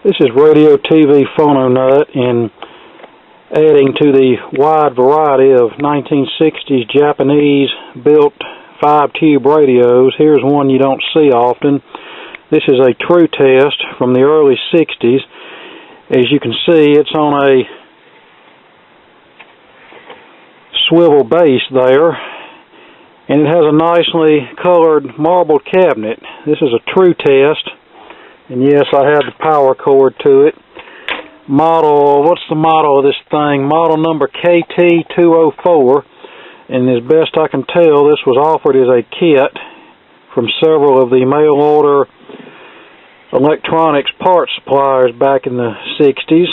This is Radio TV Phono Nut, and adding to the wide variety of 1960s Japanese-built 5-tube radios, here's one you don't see often. This is a Trutest from the early 60s. As you can see, it's on a swivel base there, and it has a nicely colored marble cabinet. This is a Trutest, and yes, I have the power cord to it. Model, what's the model of this thing? Model number KT204, and as best I can tell, this was offered as a kit from several of the mail-order electronics parts suppliers back in the 60s.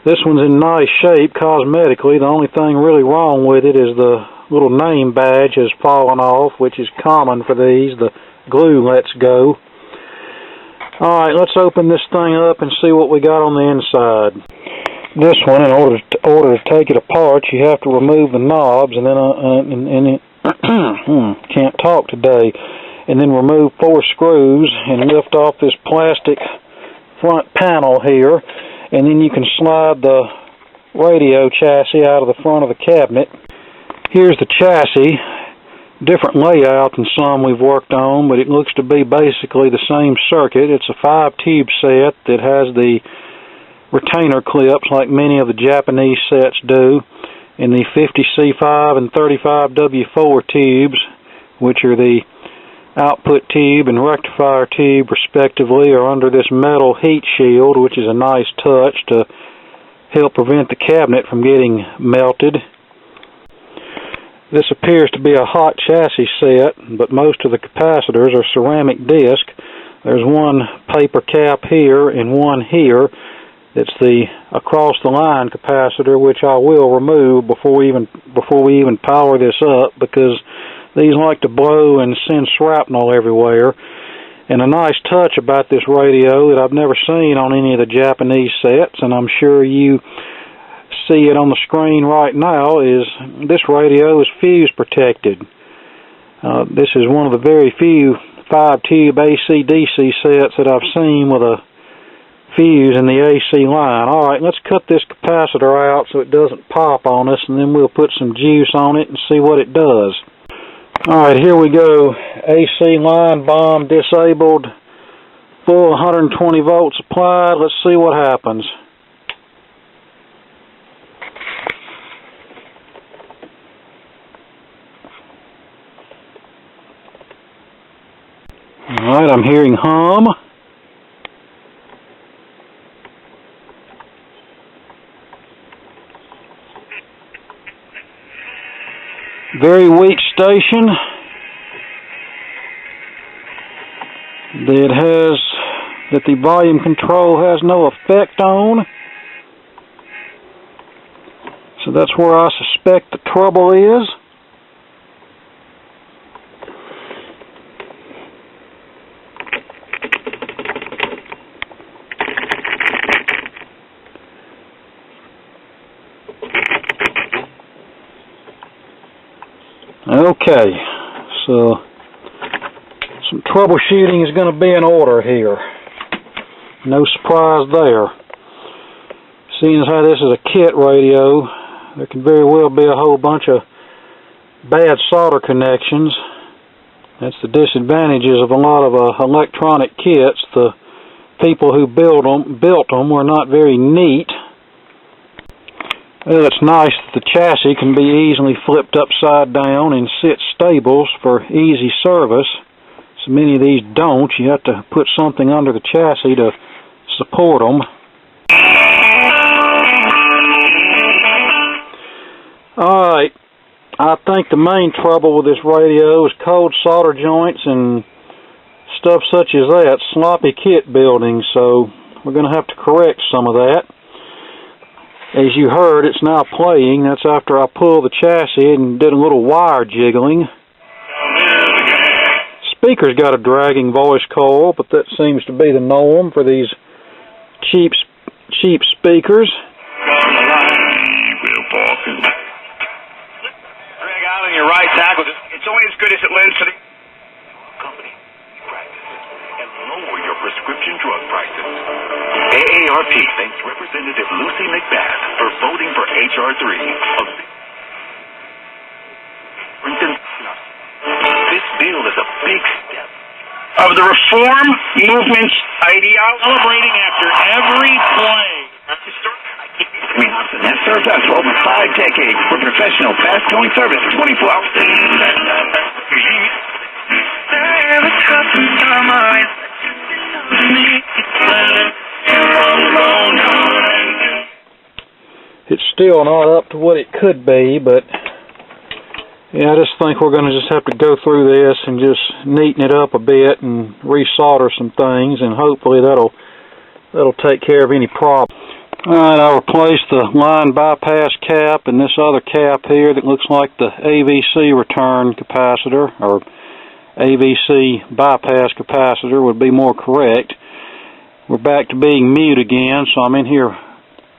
This one's in nice shape cosmetically. The only thing really wrong with it is the little name badge has fallen off, which is common for these. The glue lets go. Alright, let's open this thing up and see what we got on the inside. This one, in order to take it apart, you have to remove the knobs, and then can't talk today, and then remove 4 screws and lift off this plastic front panel here, and then you can slide the radio chassis out of the front of the cabinet. Here's the chassis. Different layout than some we've worked on, but it looks to be basically the same circuit. It's a 5-tube set that has the retainer clips like many of the Japanese sets do, and the 50C5 and 35W4 tubes, which are the output tube and rectifier tube respectively, are under this metal heat shield, which is a nice touch to help prevent the cabinet from getting melted. This appears to be a hot chassis set, but most of the capacitors are ceramic disc. There's one paper cap here and one here. It's the across the line capacitor, which I will remove before we even power this up, because these like to blow and send shrapnel everywhere. And a nice touch about this radio that I've never seen on any of the Japanese sets, and I'm sure you see it on the screen right now, is this radio is fuse protected. This is one of the very few 5-tube AC/DC sets that I've seen with a fuse in the AC line. Alright, let's cut this capacitor out so it doesn't pop on us, and then we'll put some juice on it and see what it does. Alright, here we go. AC line bomb disabled, full 120 volts applied. Let's see what happens. Alright, I'm hearing hum. Very weak station that the volume control has no effect on. So that's where I suspect the trouble is. Okay, so some troubleshooting is going to be in order here. No surprise there. Seeing as how this is a kit radio, there can very well be a whole bunch of bad solder connections. That's the disadvantages of a lot of electronic kits. The people who built them were not very neat. Well, it's nice that the chassis can be easily flipped upside down and sit stable for easy service. So many of these don't. You have to put something under the chassis to support them. Alright, I think the main trouble with this radio is cold solder joints and stuff such as that, sloppy kit building, so we're going to have to correct some of that. As you heard, it's now playing. That's after I pulled the chassis and did a little wire jiggling. Speaker's got a dragging voice coil, but that seems to be the norm for these cheap speakers. Drag out on your right tackle. It's only as good as it lends to the company. Practice and lower your prescription drug prices. RP thanks Representative Lucy McBath for voting for H.R. 3. This bill is a big step of the reform movement's ideology. Celebrating after every play. And that served us for over 5 decades for professional, fast-going service 24 hours. It's still not up to what it could be, but yeah, I just think we're going to just have to go through this and just neaten it up a bit and resolder some things, and hopefully that'll take care of any problem. Alright, I replaced the line bypass cap and this other cap here that looks like the AVC return capacitor, or AVC bypass capacitor would be more correct. We're back to being mute again, so I'm in here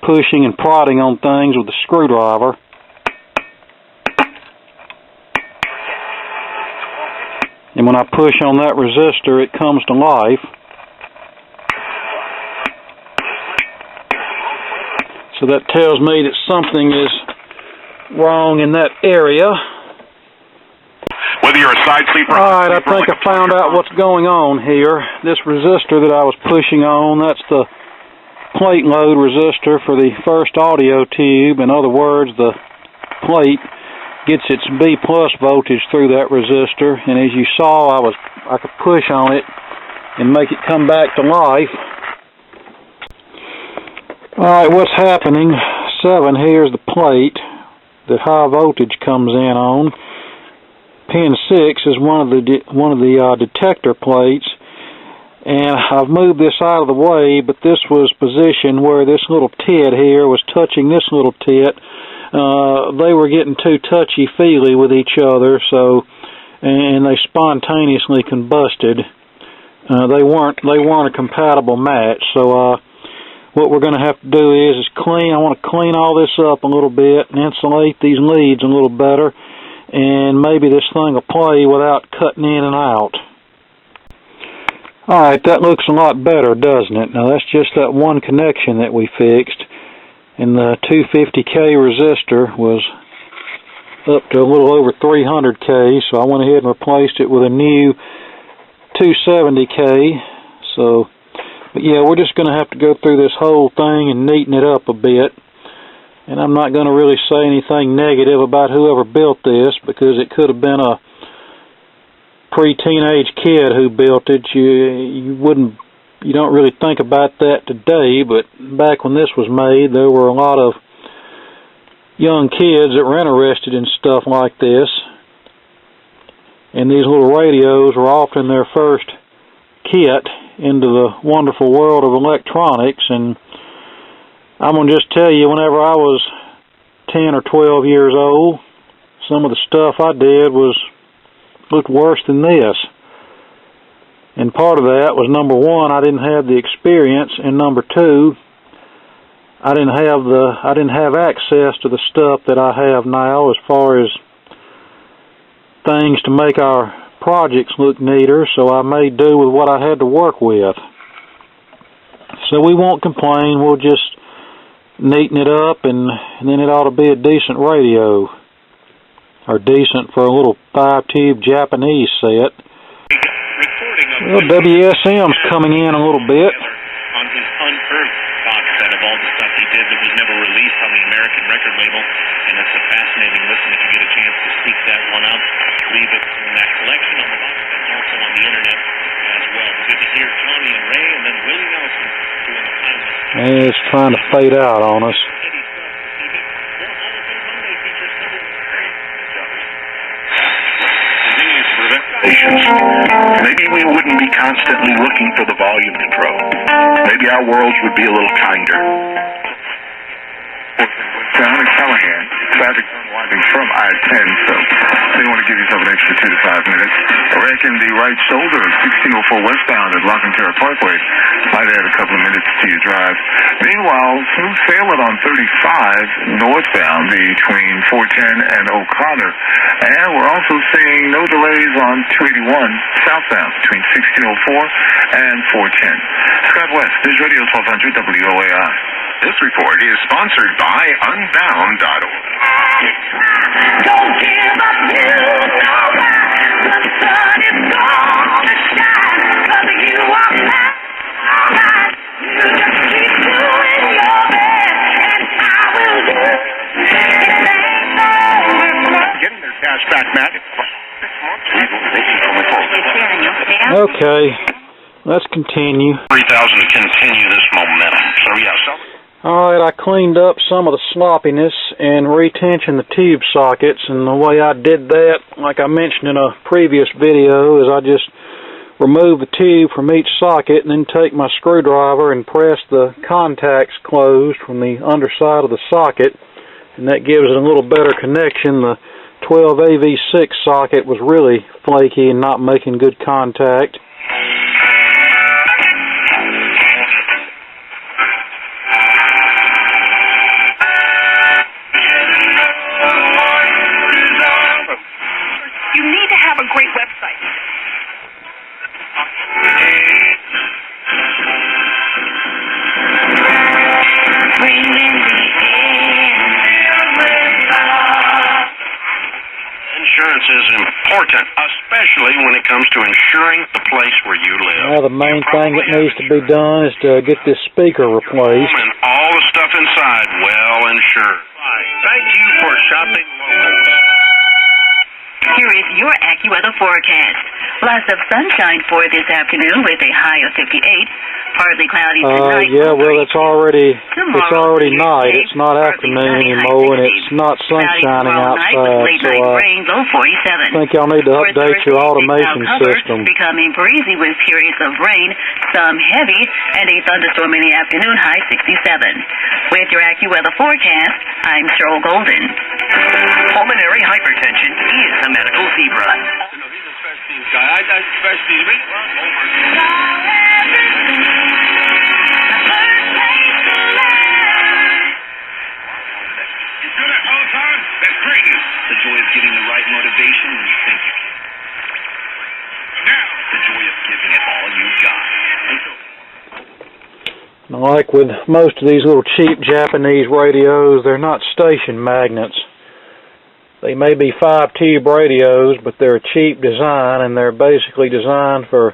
pushing and prodding on things with the screwdriver. And when I push on that resistor, it comes to life. So that tells me that something is wrong in that area. Whether you're a side sleeper... Alright, I think I found out what's going on here. This resistor that I was pushing on, that's the plate load resistor for the first audio tube. In other words, the plate gets its B+ voltage through that resistor, and as you saw, I could push on it and make it come back to life. Alright, what's happening? 7, here's the plate that high voltage comes in on. Pin 6 is one of the detector plates, and I've moved this out of the way, but this was positioned where this little tit here was touching this little tit. They were getting too touchy-feely with each other, and they spontaneously combusted. They weren't a compatible match. So what we're going to have to do is I want to clean all this up a little bit and insulate these leads a little better, and maybe this thing will play without cutting in and out. Alright, that looks a lot better, doesn't it? Now that's just that one connection that we fixed. And the 250K resistor was up to a little over 300K, so I went ahead and replaced it with a new 270K. But yeah, we're just going to have to go through this whole thing and neaten it up a bit. And I'm not going to really say anything negative about whoever built this, because it could have been a pre-teenage kid who built it. You don't really think about that today, but back when this was made, there were a lot of young kids that were interested in stuff like this. And these little radios were often their first kit into the wonderful world of electronics. And I'm going to just tell you, whenever I was 10 or 12 years old, some of the stuff I did looked worse than this. And part of that was, number one, I didn't have the experience, and number two, I didn't have access to the stuff that I have now as far as things to make our projects look neater, so I made do with what I had to work with. So we won't complain, we'll just neaten it up, and then it ought to be a decent radio, or decent for a little 5-tube Japanese set. Well, WSM's coming in a little bit. On his unearthed box set of all the stuff he did that was never released on the American record label, and it's a fascinating listen if you get a chance to seek that one out. Leave it in that collection on the box set and also on the internet as well. Good to hear Tony and Ray, and then Willie Nelson doing a pilot. It's trying to fade out on us. Maybe we wouldn't be constantly looking for the volume control. Maybe our worlds would be a little kinder. Brown and Callahan, traffic from I-10, so they want to give yourself an extra 2 to 5 minutes. I reckon the right shoulder, 1604 westbound at Lockenterra Parkway, might add a couple of minutes to your drive. Meanwhile, smooth sailing on 35 northbound between 410 and O'Connor. And we're also seeing no delays on 281 southbound between 1604 and 410. Scott West, News Radio 1200 WOAI. This report is sponsored by Unbound.org. Don't give up, you know that the sun is gonna shine, 'cause you are mine. You just keep doing your best, and I will do it. It ain't over. Getting their cash back, Matt. Okay, let's continue. 3,000 to continue this momentum. So, yeah, Alright, I cleaned up some of the sloppiness and retensioned the tube sockets, and the way I did that, like I mentioned in a previous video, is I just remove the tube from each socket and then take my screwdriver and press the contacts closed from the underside of the socket, and that gives it a little better connection. The 12AV6 socket was really flaky and not making good contact. You need to have a great website. insurance is important, especially when it comes to insuring the place where you live. Well, the main thing that needs to be done is to get this speaker replaced. And all the stuff inside well insured. Thank you for shopping local. Here is your AccuWeather forecast. Lots of sunshine for this afternoon with a high of 58. Partly cloudy tonight. Yeah, well, it's already night. It's not afternoon anymore, and it's not sun shining outside. So I think y'all need to update your automation system. Becoming breezy with periods of rain, some heavy, and a thunderstorm in the afternoon, high 67. With your AccuWeather forecast, I'm Cheryl Golden. Pulmonary hypertension is a medical zebra. That's great news. The joy of getting the right motivation when you think you can. Now, the joy of giving it all you've got. Like with most of these little cheap Japanese radios, they're not station magnets. They may be 5-tube radios, but they're a cheap design, and they're basically designed for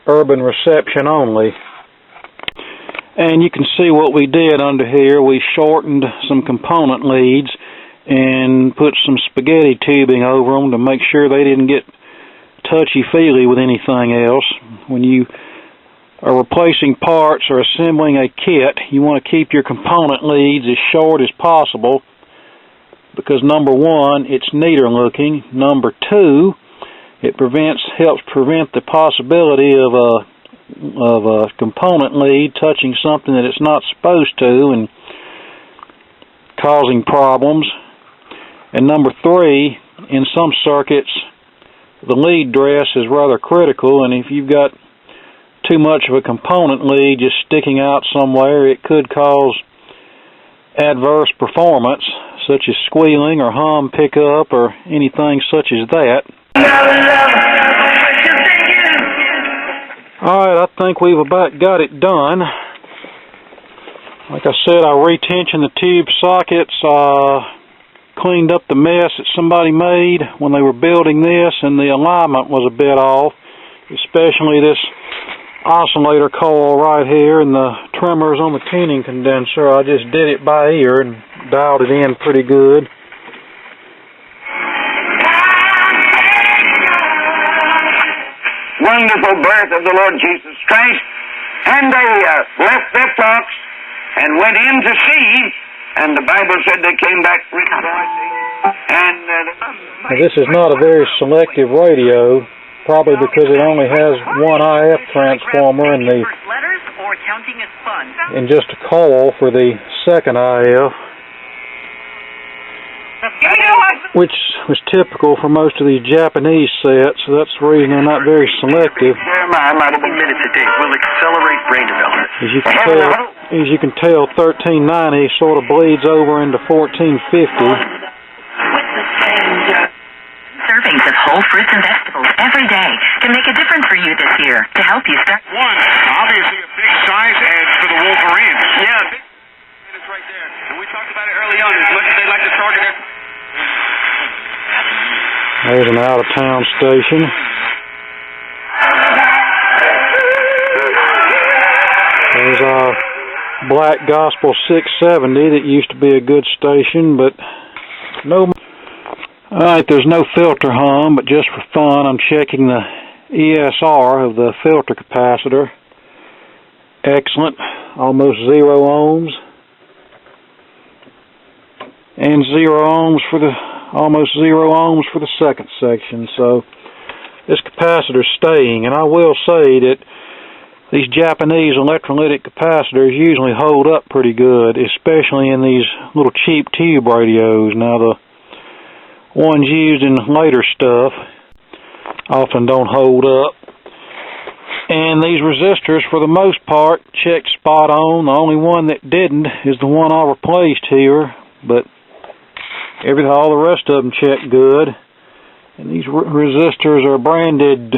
urban reception only. And you can see what we did under here. We shortened some component leads and put some spaghetti tubing over them to make sure they didn't get touchy-feely with anything else. When you are replacing parts or assembling a kit, you want to keep your component leads as short as possible because, number one, it's neater looking. Number two, it helps prevent the possibility of a component lead touching something that it's not supposed to and causing problems. And number three, in some circuits, the lead dress is rather critical, and if you've got too much of a component lead just sticking out somewhere, it could cause adverse performance, such as squealing or hum pickup or anything such as that. Alright, I think we've about got it done. Like I said, I retensioned the tube sockets, cleaned up the mess that somebody made when they were building this, and the alignment was a bit off, especially this oscillator coil right here and the tremors on the tuning condenser. I just did it by ear and dialed it in pretty good. Wonderful birth of the Lord Jesus Christ, and they left their flocks and went in to see, and the Bible said they came back rejoicing. And now, this is not a very selective radio, probably because it only has one IF transformer and just a coil for the second IF. which was typical for most of these Japanese sets, so that's the reason they're not very selective. Jeremiah might have been minutes a day will accelerate brain development. As you can tell, 1390 sort of bleeds over into 1450. Servings of whole fruits and vegetables every day can make a difference for you this year to help you start. One, obviously a big size edge for the Wolverines. Yeah, it's right there. And we talked about it early on. As much as they like to target it. There's an out-of-town station. There's our Black Gospel 670 that used to be a good station, but no. Alright, there's no filter hum, but just for fun, I'm checking the ESR of the filter capacitor. Excellent. Almost 0 ohms. And 0 ohms for the, almost 0 ohms for the second section. So, this capacitor's staying, and I will say that these Japanese electrolytic capacitors usually hold up pretty good, especially in these little cheap tube radios. Now, the ones used in later stuff often don't hold up. And these resistors, for the most part, check spot on. The only one that didn't is the one I replaced here, but all the rest of them check good. And these resistors are branded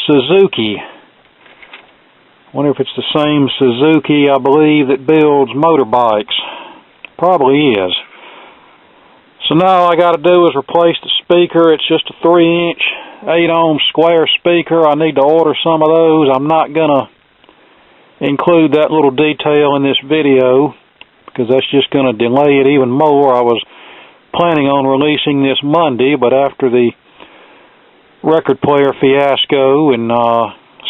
Suzuki. Wonder if it's the same Suzuki, I believe, that builds motorbikes. Probably is. So now all I got to do is replace the speaker. It's just a 3-inch, 8-ohm square speaker. I need to order some of those. I'm not going to include that little detail in this video because that's just going to delay it even more. I was planning on releasing this Monday, but after the record player fiasco and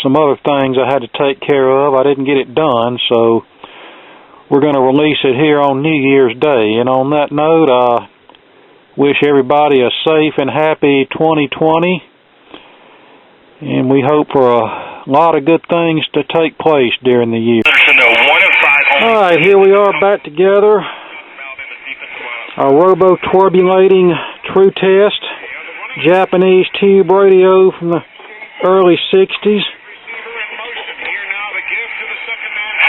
some other things I had to take care of, I didn't get it done. So we're going to release it here on New Year's Day. And on that note, wish everybody a safe and happy 2020, and we hope for a lot of good things to take place during the year. Alright, here we are back together. Our Rototwirbulating Trutest Japanese tube radio from the early 60s.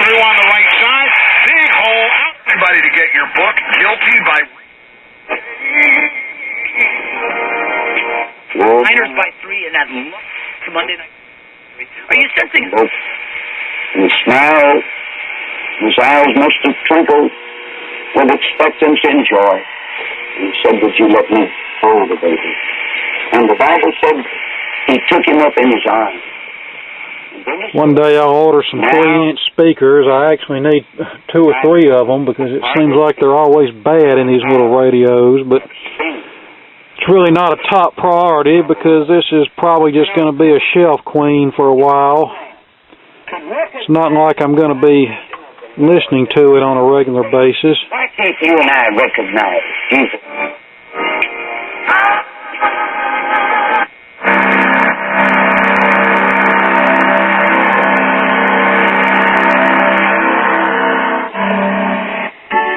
Through on the right side, big hole out. Everybody to get your book, Guilty by... Niners by 3 in that Monday night. Are you sensing? And smiled. His eyes must have twinkled with expectancy and joy. And he said, "Would you let me hold the baby?" And the Bible said he took him up in his arms. One day I'll order some 3-inch speakers. I actually need 2 or 3 of them because it seems like they're always bad in these little radios, but it's really not a top priority because this is probably just going to be a shelf queen for a while. It's not like I'm going to be listening to it on a regular basis. Why can't you and I recognize Jesus?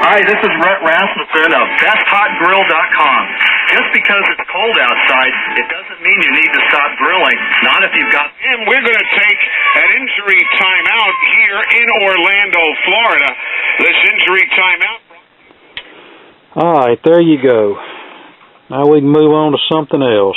Hi, this is Rhett Rasmussen of BestHotGrill.com. Just because it's cold outside, it doesn't mean you need to stop grilling. Not if you've got... And we're going to take an injury timeout here in Orlando, Florida. This injury timeout... Alright, there you go. Now we can move on to something else.